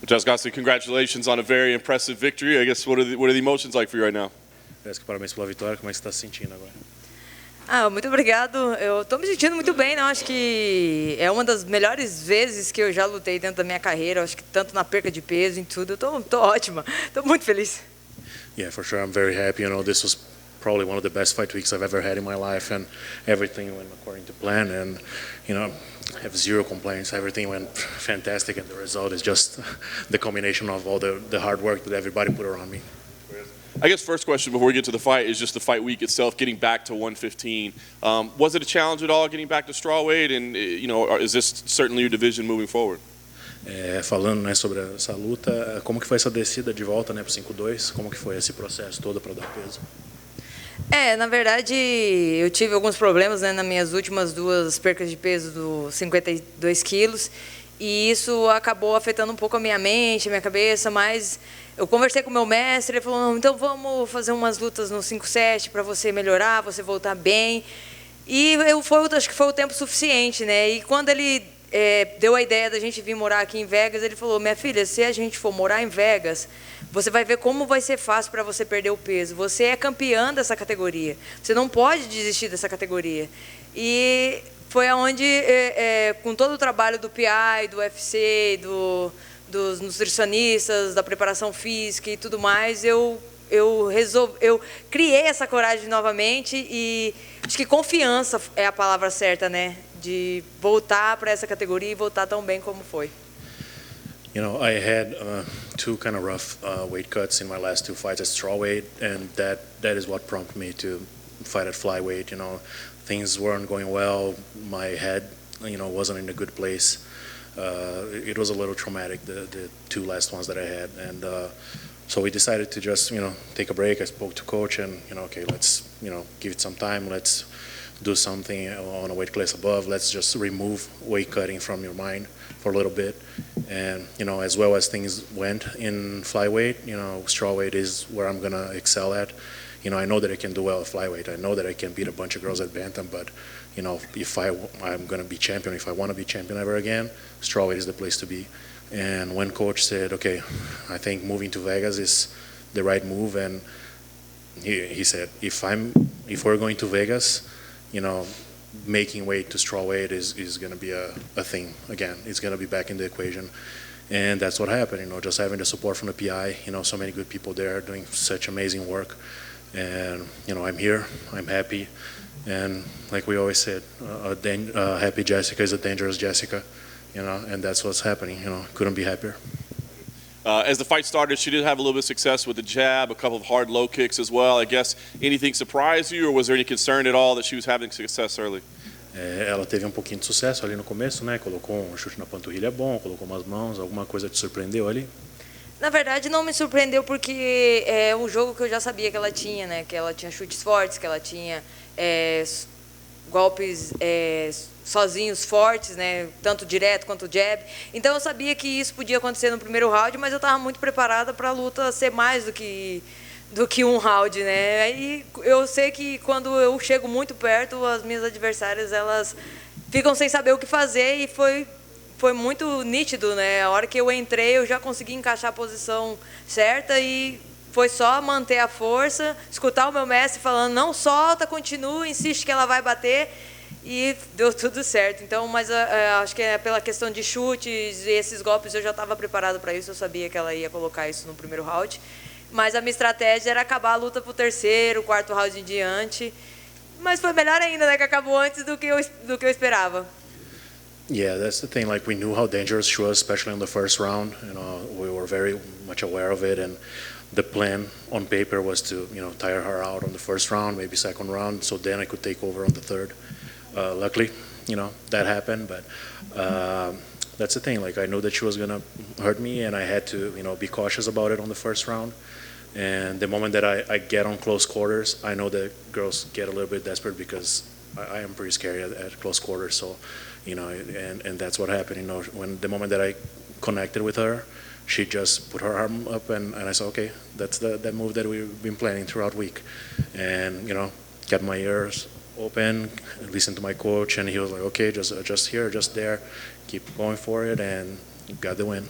Just Gasly, congratulations on a very impressive victory. I guess what are the emotions like for you right now? Parabéns pela vitória. Como é que você está se sentindo agora? Muito obrigado. Eu estou me sentindo muito bem, não? Acho que é uma das melhores vezes que eu já lutei dentro da minha carreira. Acho que tanto na perca de peso, em tudo. Eu tô ótima. Estou muito feliz. Yeah, for sure. I'm very happy. You know, this was probably one of the best fight weeks I've ever had in my life, and everything went according to plan. And you know, I have zero complaints. Everything went fantastic, and the result is just the combination of all the hard work that everybody put around me. I guess first question before we get to the fight is just the fight week itself, getting back to 115. Was it a challenge at all getting back to strawweight, and you know, is this certainly your division moving forward? Falando, né, sobre essa luta, como que foi essa descida de volta, né, para 5-2? Como que foi esse processo todo para dar peso? Na verdade, eu tive alguns problemas, né, nas minhas últimas duas percas de peso dos 52 quilos, e isso acabou afetando um pouco a minha mente, a minha cabeça, mas eu conversei com o meu mestre, ele falou, não, então vamos fazer umas lutas no 5-7 para você melhorar, você voltar bem. E acho que foi o tempo suficiente, né? E quando ele deu a ideia da gente vir morar aqui em Vegas, ele falou, minha filha, se a gente for morar em Vegas, você vai ver como vai ser fácil para você perder o peso. Você é campeã dessa categoria. Você não pode desistir dessa categoria. E foi onde, com todo o trabalho do PI, do UFC, dos nutricionistas, da preparação física e tudo mais, eu criei essa coragem novamente e acho que confiança é a palavra certa, né? De voltar para essa categoria e voltar tão bem como foi. You know, I had two kind of rough weight cuts in my last two fights at strawweight, and that is what prompted me to fight at flyweight. You know, things weren't going well. My head, you know, wasn't in a good place. It was a little traumatic, the two last ones that I had, and so we decided to just, you know, take a break. I spoke to coach, and you know, okay, let's, you know, give it some time. Let's do something on a weight class above. Let's just remove weight cutting from your mind for a little bit. And you know, as well as things went in flyweight, you know, strawweight is where I'm gonna excel at. You know, I know that I can do well at flyweight. I know that I can beat a bunch of girls at bantam, but you know, if I'm gonna be champion, if I want to be champion ever again, strawweight is the place to be. And when coach said, okay, I think moving to Vegas is the right move, and he said, if we're going to Vegas, you know, making weight to strawweight is going to be a thing again. It's going to be back in the equation, and that's what happened. You know, just having the support from the PI. You know, so many good people there doing such amazing work, and you know, I'm here. I'm happy, and like we always said, happy Jessica is a dangerous Jessica. You know, and that's what's happening. You know, couldn't be happier. As the fight started, she did have a little bit of success with the jab, a couple of hard low kicks as well. I guess anything surprised you, or was there any concern at all that she was having success early? Ela teve pouquinho de sucesso ali no começo, né? Colocou um chute na panturrilha bom, colocou umas mãos. Alguma coisa te surpreendeu ali? Na verdade, não me surpreendeu porque é um jogo que eu já sabia que ela tinha, né? Que ela tinha chutes fortes, que ela tinha golpes sozinhos fortes, né, tanto direto quanto jab. Então eu sabia que isso podia acontecer no primeiro round, mas eu estava muito preparada para a luta ser mais do que um round, né? E eu sei que quando eu chego muito perto, as minhas adversárias elas ficam sem saber o que fazer, e foi muito nítido, né? A hora que eu entrei, eu já consegui encaixar a posição certa e foi só manter a força, escutar o meu mestre falando, não solta, continua, insiste que ela vai bater, e deu tudo certo. Então, mas acho que é pela questão de chutes e esses golpes, eu já estava preparado para isso, eu sabia que ela ia colocar isso no primeiro round. Mas a minha estratégia era acabar a luta para o terceiro, quarto round em diante. Mas foi melhor ainda, né, que acabou antes do que eu esperava. Yeah, that's the thing. Like, we knew how dangerous she was, especially in the first round. You know, we were very much aware of it, and the plan on paper was to, you know, tire her out on the first round, maybe second round, so then I could take over on the third. Luckily, you know, that happened, but that's the thing. Like, I knew that she was gonna hurt me, and I had to, you know, be cautious about it on the first round. And the moment that I get on close quarters, I know that girls get a little bit desperate because I am pretty scary at close quarters. So, you know, and that's what happened. You know, when the moment that I connected with her, she just put her arm up, and I said, okay, that's that move that we've been planning throughout the week. And, you know, kept my ears open, listened to my coach, and he was like, okay, just here, just there, keep going for it, and got the win.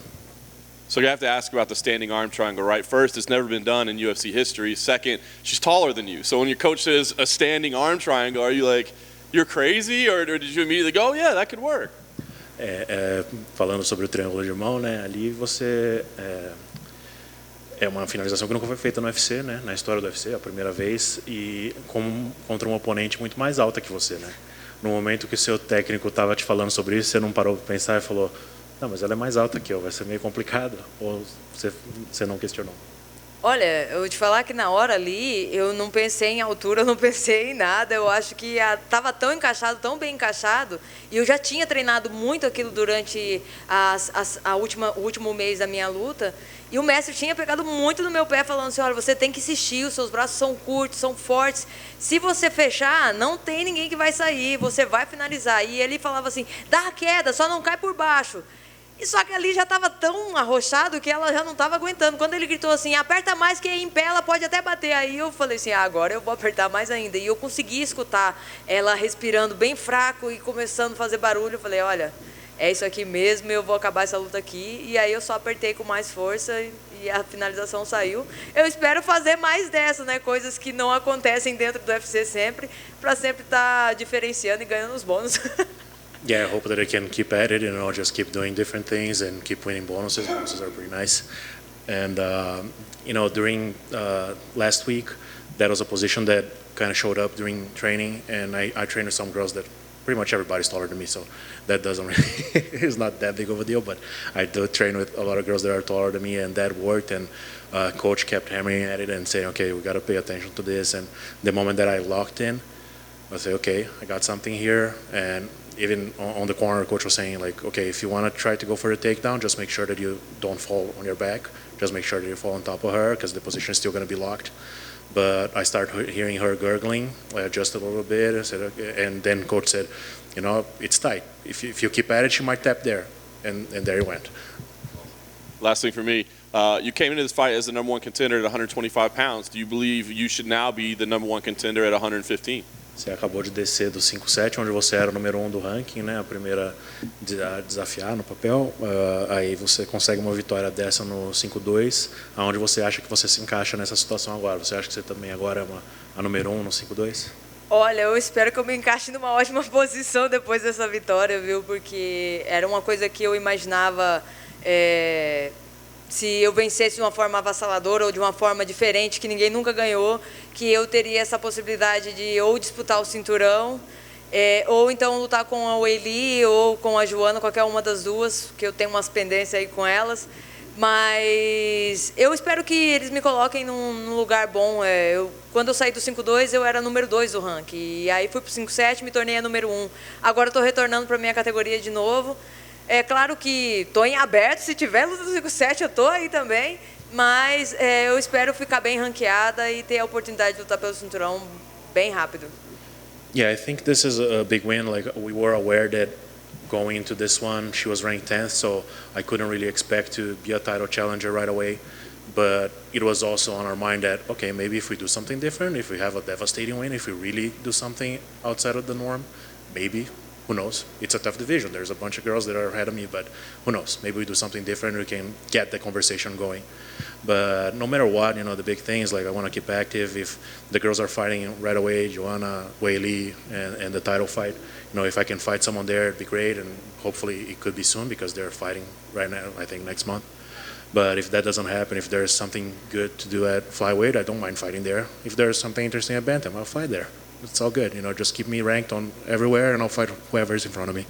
So I have to ask about the standing arm triangle, right? First, it's never been done in UFC history. Second, she's taller than you. So when your coach says a standing arm triangle, are you like, you're crazy? Or did you immediately go, oh, yeah, that could work? Falando sobre o triângulo de mão, né? Ali você é uma finalização que nunca foi feita no UFC, né? Na história do UFC, a primeira vez, e contra um oponente muito mais alta que você, né? No momento que o seu técnico estava te falando sobre isso, você não parou para pensar e falou: não, mas ela é mais alta que eu, vai ser meio complicado? Ou você não questionou? Olha, eu vou te falar que na hora ali, eu não pensei em altura, eu não pensei em nada. Eu acho que estava tão encaixado, tão bem encaixado, e eu já tinha treinado muito aquilo durante o último mês da minha luta, e o mestre tinha pegado muito no meu pé, falando assim: olha, você tem que insistir, os seus braços são curtos, são fortes. Se você fechar, não tem ninguém que vai sair, você vai finalizar. E ele falava assim: dá a queda, só não cai por baixo. E só que ali já estava tão arrochado que ela já não estava aguentando. Quando ele gritou assim: aperta mais que em pé ela pode até bater. Aí eu falei assim: agora eu vou apertar mais ainda. E eu consegui escutar ela respirando bem fraco e começando a fazer barulho. Eu falei: olha, é isso aqui mesmo, eu vou acabar essa luta aqui. E aí eu só apertei com mais força e a finalização saiu. Eu espero fazer mais dessas, né? Coisas que não acontecem dentro do UFC sempre, para sempre estar diferenciando e ganhando os bônus. Yeah, I hope that I can keep at it, just keep doing different things and keep winning bonuses. Bonuses are pretty nice. And, during last week, that was a position that kind of showed up during training, and I trained with some girls that pretty much everybody's taller than me, so that doesn't really, it's not that big of a deal, but I do train with a lot of girls that are taller than me, and that worked, and coach kept hammering at it and saying, okay, we got to pay attention to this, and the moment that I locked in, I say, okay, I got something here, and even on the corner, coach was saying, like, okay, if you want to try to go for the takedown, just make sure that you don't fall on your back. Just make sure that you fall on top of her, because the position is still going to be locked. But I started hearing her gurgling, I adjusted a little bit, I said, okay, and then coach said, it's tight. If you keep at it, she might tap there. And there it went. Last thing for me, you came into this fight as the number one contender at 125 pounds. Do you believe you should now be the number one contender at 115? Você acabou de descer do 5-7, onde você era o número 1 do ranking, né? A primeira a desafiar no papel. Aí você consegue uma vitória dessa no 5-2. Aonde você acha que você se encaixa nessa situação agora? Você acha que você também agora é a número 1 no 5-2? Olha, eu espero que eu me encaixe numa ótima posição depois dessa vitória, viu? Porque era uma coisa que eu imaginava... se eu vencesse de uma forma avassaladora ou de uma forma diferente, que ninguém nunca ganhou, que eu teria essa possibilidade de ou disputar o cinturão, ou então lutar com a Weili ou com a Joana, qualquer uma das duas, que eu tenho umas pendências aí com elas. Mas eu espero que eles me coloquem num lugar bom. Quando eu saí do 5-2, eu era número 2 do ranking. E aí fui para o 5-7 e me tornei a número 1. Agora estou retornando para a minha categoria de novo. É claro que estou em aberto, se tiver luta do 5-7 eu estou aí também, mas eu espero ficar bem ranqueada e ter a oportunidade de lutar pelo cinturão bem rápido. Yeah, I think this is a big win. Like, we were aware that going into this one, she was ranked 10th, so I couldn't really expect to be a title challenger right away. But it was also on our mind that, okay, maybe if we do something different, if we have a devastating win, if we really do something outside of the norm, maybe. Who knows? It's a tough division. There's a bunch of girls that are ahead of me, but who knows? Maybe we do something different. We can get the conversation going. But no matter what, the big thing is, like, I want to keep active. If the girls are fighting right away, Joanna, Weili, and the title fight, if I can fight someone there, it'd be great. And hopefully it could be soon, because they're fighting right now, I think next month. But if that doesn't happen, if there's something good to do at flyweight, I don't mind fighting there. If there's something interesting at bantam, I'll fight there. It's all good, just keep me ranked on everywhere and I'll fight whoever's in front of me.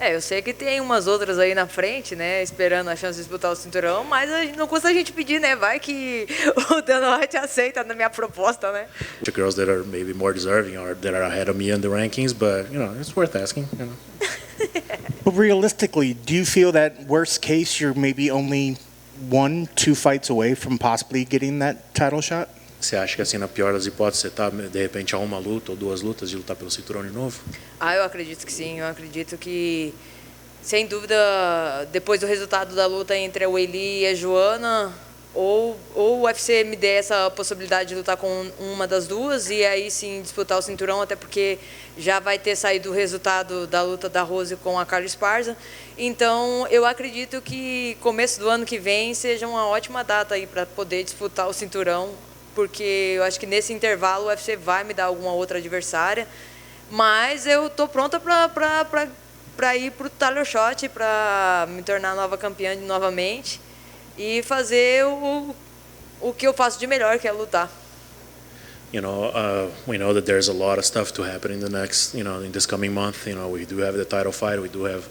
Eu sei que tem umas outras aí na frente, né, esperando a chance de disputar o cinturão, mas não custa a gente pedir, né, vai que o Dana White aceita na minha proposta, né. The girls that are maybe more deserving or that are ahead of me in the rankings, but, it's worth asking, But realistically, do you feel that worst case you're maybe only 1-2 fights away from possibly getting that title shot? Você acha que, assim, na pior das hipóteses, você está, de repente, a uma luta ou 2 lutas de lutar pelo cinturão de novo? Eu acredito que sim. Eu acredito que, sem dúvida, depois do resultado da luta entre a Weili e a Joana, ou o UFC me dê essa possibilidade de lutar com uma das duas e aí sim disputar o cinturão, até porque já vai ter saído o resultado da luta da Rose com a Carla Esparza. Então, eu acredito que começo do ano que vem seja uma ótima data aí para poder disputar o cinturão, porque eu acho que nesse intervalo o UFC vai me dar alguma outra adversária, mas eu tô pronta para ir para o title shot, para me tornar nova campeã novamente e fazer o que eu faço de melhor, que é lutar. You know, we know that there's a lot of stuff to happen in the next, in this coming month. You know, we do have the title fight, we do have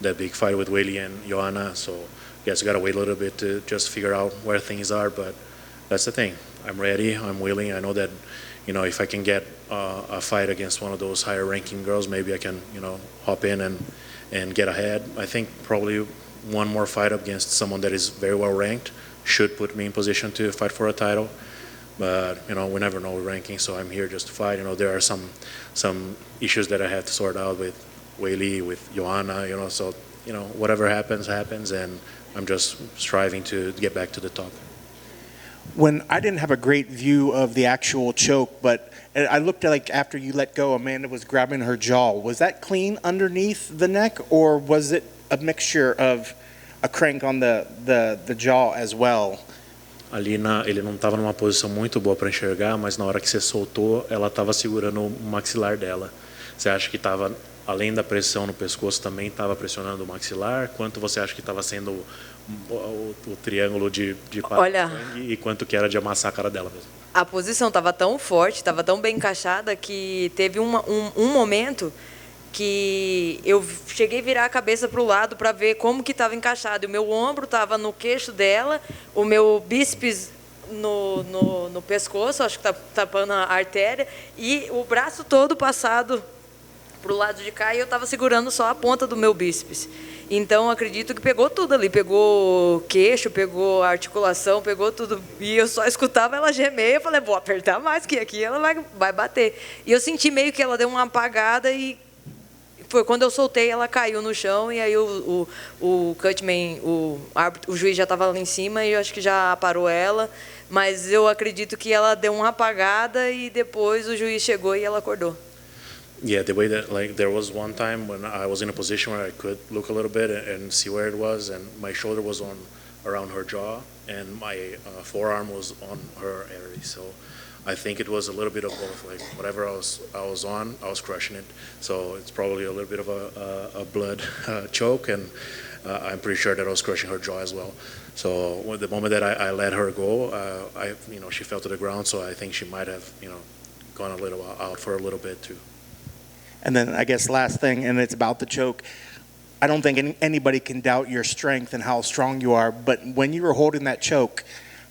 that big fight with Weili and Joanna, so I guess we gotta wait a little bit to just figure out where things are, but that's the thing. I'm ready, I'm willing. I know that, if I can get a fight against one of those higher ranking girls, maybe I can, hop in and get ahead. I think probably one more fight against someone that is very well ranked should put me in position to fight for a title. But we never know with ranking, so I'm here just to fight. There are some issues that I have to sort out with Weili, with Joanna. So whatever happens, and I'm just striving to get back to the top. When I didn't have a great view of the actual choke, but I looked like after you let go, Amanda was grabbing her jaw. Was that clean underneath the neck, or was it a mixture of a crank on the jaw as well? Ali ele não estava numa posição muito boa para enxergar, mas na hora que você soltou, ela estava segurando o maxilar dela. Você acha que estava, além da pressão no pescoço, também estava pressionando o maxilar? Quanto você acha que estava sendo o triângulo de sangue e quanto que era de amassar a cara dela mesmo? A posição estava tão forte, estava tão bem encaixada que teve um momento que eu cheguei a virar a cabeça para o lado para ver como que estava encaixado. O meu ombro estava no queixo dela, o meu bíceps no pescoço, acho que está tapando a artéria, e o braço todo passado para o lado de cá e eu estava segurando só a ponta do meu bíceps. Então, acredito que pegou tudo ali. Pegou queixo, pegou articulação, pegou tudo. E eu só escutava ela gemer. Eu falei, vou apertar mais, que aqui ela vai bater. E eu senti meio que ela deu uma apagada e foi quando eu soltei, ela caiu no chão e aí o cutman, o juiz já estava lá em cima e eu acho que já parou ela, mas eu acredito que ela deu uma apagada e depois o juiz chegou e ela acordou. Yeah, the way that there was one time when I was in a position where I could look a little bit and see where it was, and my shoulder was around her jaw and my forearm was on her area, so I think it was a little bit of both. Like whatever I was on, I was crushing it. So it's probably a little bit of a blood choke, and I'm pretty sure that I was crushing her jaw as well. So the moment that I let her go, she fell to the ground. So I think she might have, gone a little out for a little bit too. And then I guess last thing, and it's about the choke. I don't think anybody can doubt your strength and how strong you are. But when you were holding that choke,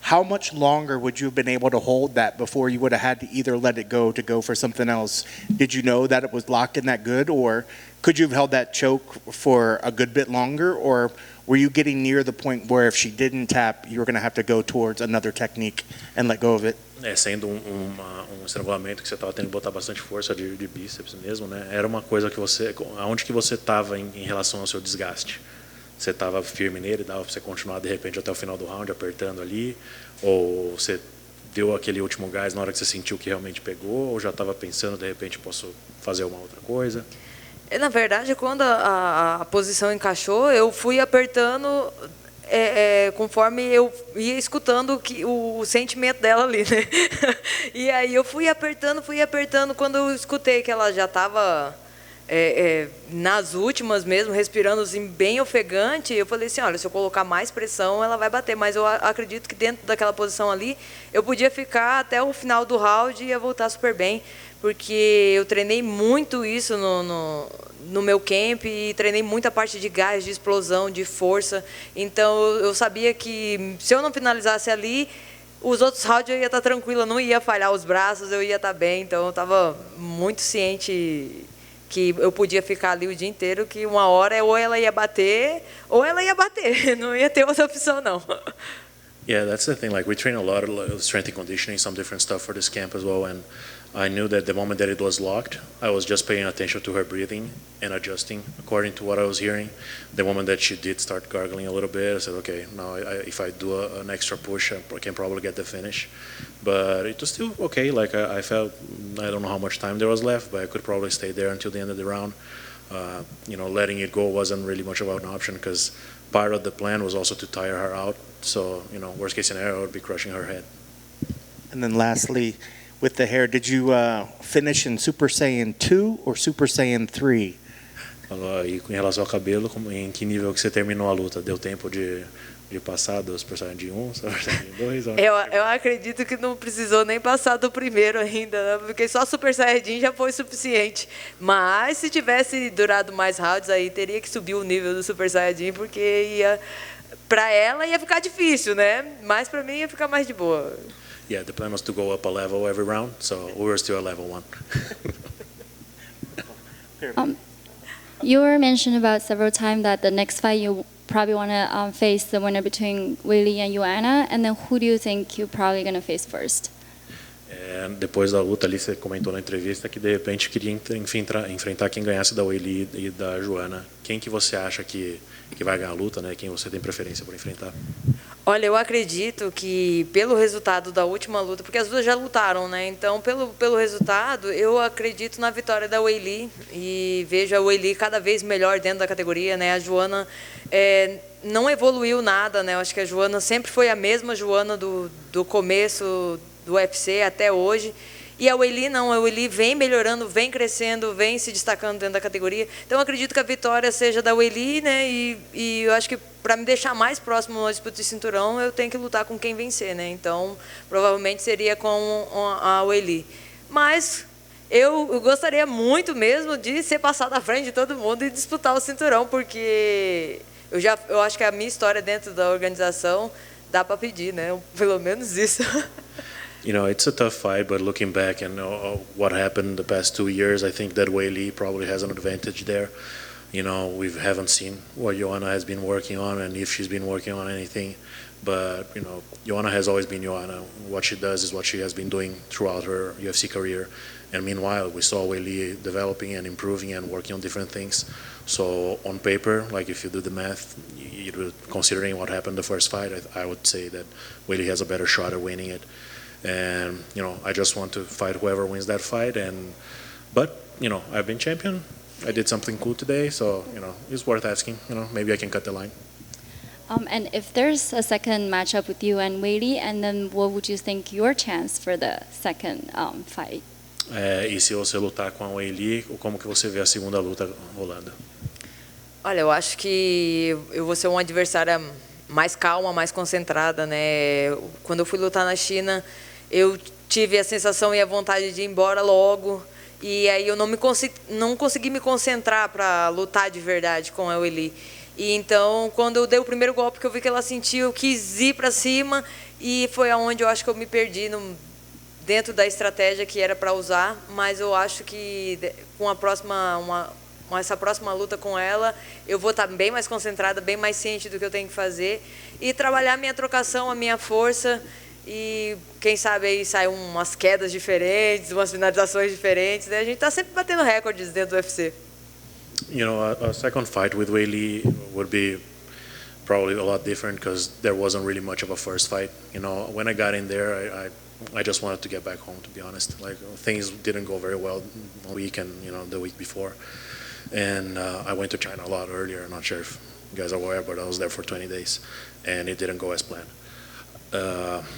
how much longer would you have been able to hold that before you would have had to either let it go to go for something else? Did you know that it was locked in that good, or could you have held that choke for a good bit longer, or were you getting near the point where if she didn't tap, you were going to have to go towards another technique and let go of it? Sendo estrangulamento que você estava tendo que botar bastante força de bíceps mesmo, né? Era uma coisa que aonde que você estava em relação ao seu desgaste? Você estava firme nele, dava para você continuar de repente até o final do round apertando ali, ou você deu aquele último gás na hora que você sentiu que realmente pegou, ou já estava pensando de repente posso fazer uma outra coisa? Na verdade, quando a posição encaixou, eu fui apertando conforme eu ia escutando o sentimento dela ali, né? E aí eu fui apertando. Quando eu escutei que ela já estava nas últimas mesmo, respirando assim, bem ofegante, eu falei assim, olha, se eu colocar mais pressão, ela vai bater. Mas eu acredito que dentro daquela posição ali, eu podia ficar até o final do round e ia voltar super bem, porque eu treinei muito isso no meu camp e treinei muita parte de gás, de explosão, de força. Então, eu sabia que se eu não finalizasse ali, os outros rounds eu ia estar tranquila, não ia falhar os braços, eu ia estar bem. Então, eu estava muito ciente que eu podia ficar ali o dia inteiro, que uma hora ou ela ia bater, não ia ter outra opção, não. Yeah, that's the thing. Like we train a lot of strength and conditioning, some different stuff for this camp as well. And I knew that the moment that it was locked, I was just paying attention to her breathing and adjusting according to what I was hearing. The moment that she did start gargling a little bit, I said, okay, now if I do an extra push, I can probably get the finish. But it was still okay. Like I felt, I don't know how much time there was left, but I could probably stay there until the end of the round. Letting it go wasn't really much of an option because part of the plan was also to tire her out. So, worst case scenario, I would be crushing her head. And then lastly, with the hair, did you finish in Super Saiyan 2 or Super Saiyan 3? E com relação ao cabelo, em que nível que você terminou a luta? Deu tempo de passar do Super Saiyan de 1, Super Saiyan de 2? Eu acredito que não precisou nem passar do primeiro ainda, né? Porque só Super Saiyajin já foi suficiente. Mas se tivesse durado mais rounds, aí teria que subir o nível do Super Saiyajin, porque para ela ia ficar difícil, né? Mas para mim ia ficar mais de boa. Yeah, the plan was to go up a level every round, so we were still at level 1. You were mentioned about several times that the next fight you probably want to face the winner between Weili and Joanna, and then who do you think you're probably going to face first? Depois da luta ali, você comentou na entrevista que de repente queria enfrentar quem ganhasse da Weili e da Joanna. Quem que você acha que vai ganhar a luta, né? Quem você tem preferência por enfrentar? Olha, eu acredito que pelo resultado da última luta, porque as duas já lutaram, né? Então, pelo resultado, eu acredito na vitória da Weili e vejo a Weili cada vez melhor dentro da categoria, né? A Joanna não evoluiu nada, né? Eu acho que a Joanna sempre foi a mesma Joanna do começo do UFC até hoje. E a Weili não, a Weili vem melhorando, vem crescendo, vem se destacando dentro da categoria. Então, eu acredito que a vitória seja da Weili, né? E eu acho que para me deixar mais próximo da disputa de cinturão, eu tenho que lutar com quem vencer, né? Então, provavelmente seria com a Weili. Mas eu gostaria muito mesmo de ser passado à frente de todo mundo e disputar o cinturão, porque eu acho que a minha história dentro da organização dá para pedir, né? Pelo menos isso. It's a tough fight, but looking back and what happened the past 2 years, I think that Weili probably has an advantage there. We haven't seen what Joanna has been working on and if she's been working on anything. But, Joanna has always been Joanna. What she does is what she has been doing throughout her UFC career. And meanwhile, we saw Weili developing and improving and working on different things. So on paper, like if you do the math, considering what happened the first fight, I would say that Weili has a better shot at winning it. And, I just want to fight whoever wins that fight. But, I've been champion. I did something cool today, so, it's worth asking. Maybe I can cut the line. And if there's a second matchup with you and Weili, and then what would you think your chance for the second fight? E se você lutar com a Weili, como que você vê a segunda luta rolando? Olha, eu acho que eu vou ser uma adversária mais calma, mais concentrada, né? Quando eu fui lutar na China, eu tive a sensação e a vontade de ir embora logo. E aí eu não consegui me concentrar para lutar de verdade com a Weili. E então, quando eu dei o primeiro golpe que eu vi que ela sentiu, eu quis ir para cima e foi aonde eu acho que eu me perdi dentro da estratégia que era para usar. Mas eu acho que com essa próxima luta com ela, eu vou estar bem mais concentrada, bem mais ciente do que eu tenho que fazer e trabalhar a minha trocação, a minha força. E quem sabe aí saem umas quedas diferentes, umas finalizações diferentes, né? A gente está sempre batendo recordes dentro do UFC. A second fight with Weili would be probably a lot different because there wasn't really much of a first fight. When I got in there, I just wanted to get back home, to be honest. Like, things didn't go very well the week and, the week before. And I went to China a lot earlier. I'm not sure if you guys are aware, but I was there for 20 days, and it didn't go as planned.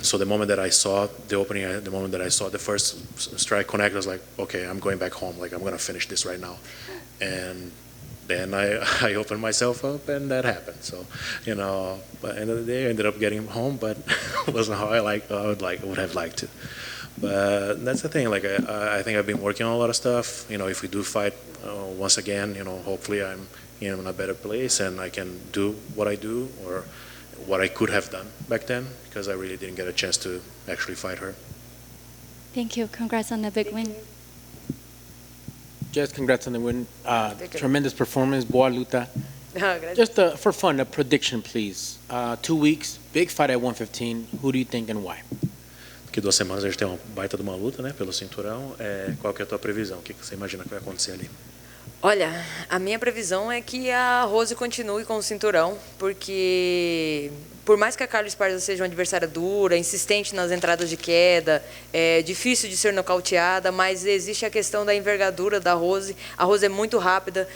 So the moment that I saw the opening, the moment that I saw the first strike connect, I was like, okay, I'm going back home. Like, I'm going to finish this right now. And then I opened myself up, and that happened. So, by the end of the day, I ended up getting home, but it wasn't how I would have liked to. But that's the thing. Like, I think I've been working on a lot of stuff. If we do fight once again, hopefully I'm in a better place and I can do what I do or what I could have done back then, because I really didn't get a chance to actually fight her. Thank you. Congrats on the big win. Jess, congrats on the win. Tremendous performance, boa luta. Oh, Just for fun, a prediction, please. 2 weeks, big fight at 115. Who do you think and why? que 2 semanas a gente tem uma baita de uma luta, né, pelo cinturão. Qual que é a tua previsão? O que você imagina que vai acontecer ali? Olha, a minha previsão é que a Rose continue com o cinturão, porque por mais que a Carla Esparza seja uma adversária dura, insistente nas entradas de queda, difícil de ser nocauteada, mas existe a questão da envergadura da Rose. A Rose é muito rápida.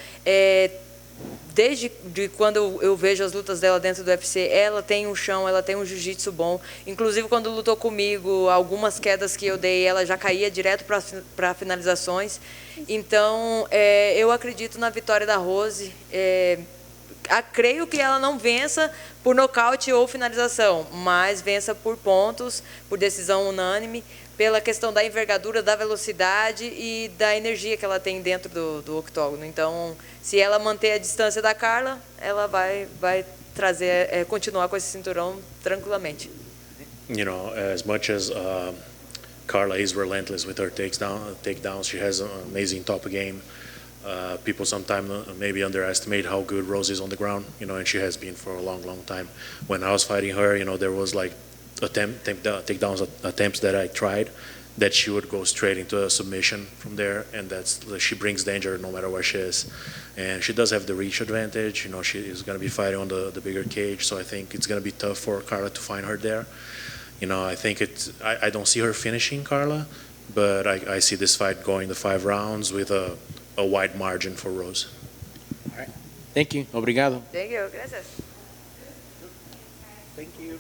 Desde quando eu vejo as lutas dela dentro do UFC, ela tem um chão, ela tem um jiu-jitsu bom. Inclusive, quando lutou comigo, algumas quedas que eu dei, ela já caía direto para finalizações. Então, eu acredito na vitória da Rose. Creio que ela não vença por nocaute ou finalização, mas vença por pontos, por decisão unânime, pela questão da envergadura, da velocidade e da energia que ela tem dentro do octógono. Então, se ela manter a distância da Carla, ela vai trazer, continuar com esse cinturão tranquilamente. You know, as much as Carla is relentless with her takedowns, she has an amazing top game. People sometimes maybe underestimate how good Rose is on the ground, you know, and she has been for a long, long time. When I was fighting her, you know, there was like takedowns attempts that I tried that she would go straight into a submission from there, and she brings danger no matter where she is. And she does have the reach advantage, you know, she is going to be fighting on the bigger cage, so I think it's going to be tough for Carla to find her there. You know, I think I don't see her finishing Carla, but I see this fight going the 5 rounds with a wide margin for Rose. All right. Thank you. Obrigado. Thank you. Gracias. Thank you.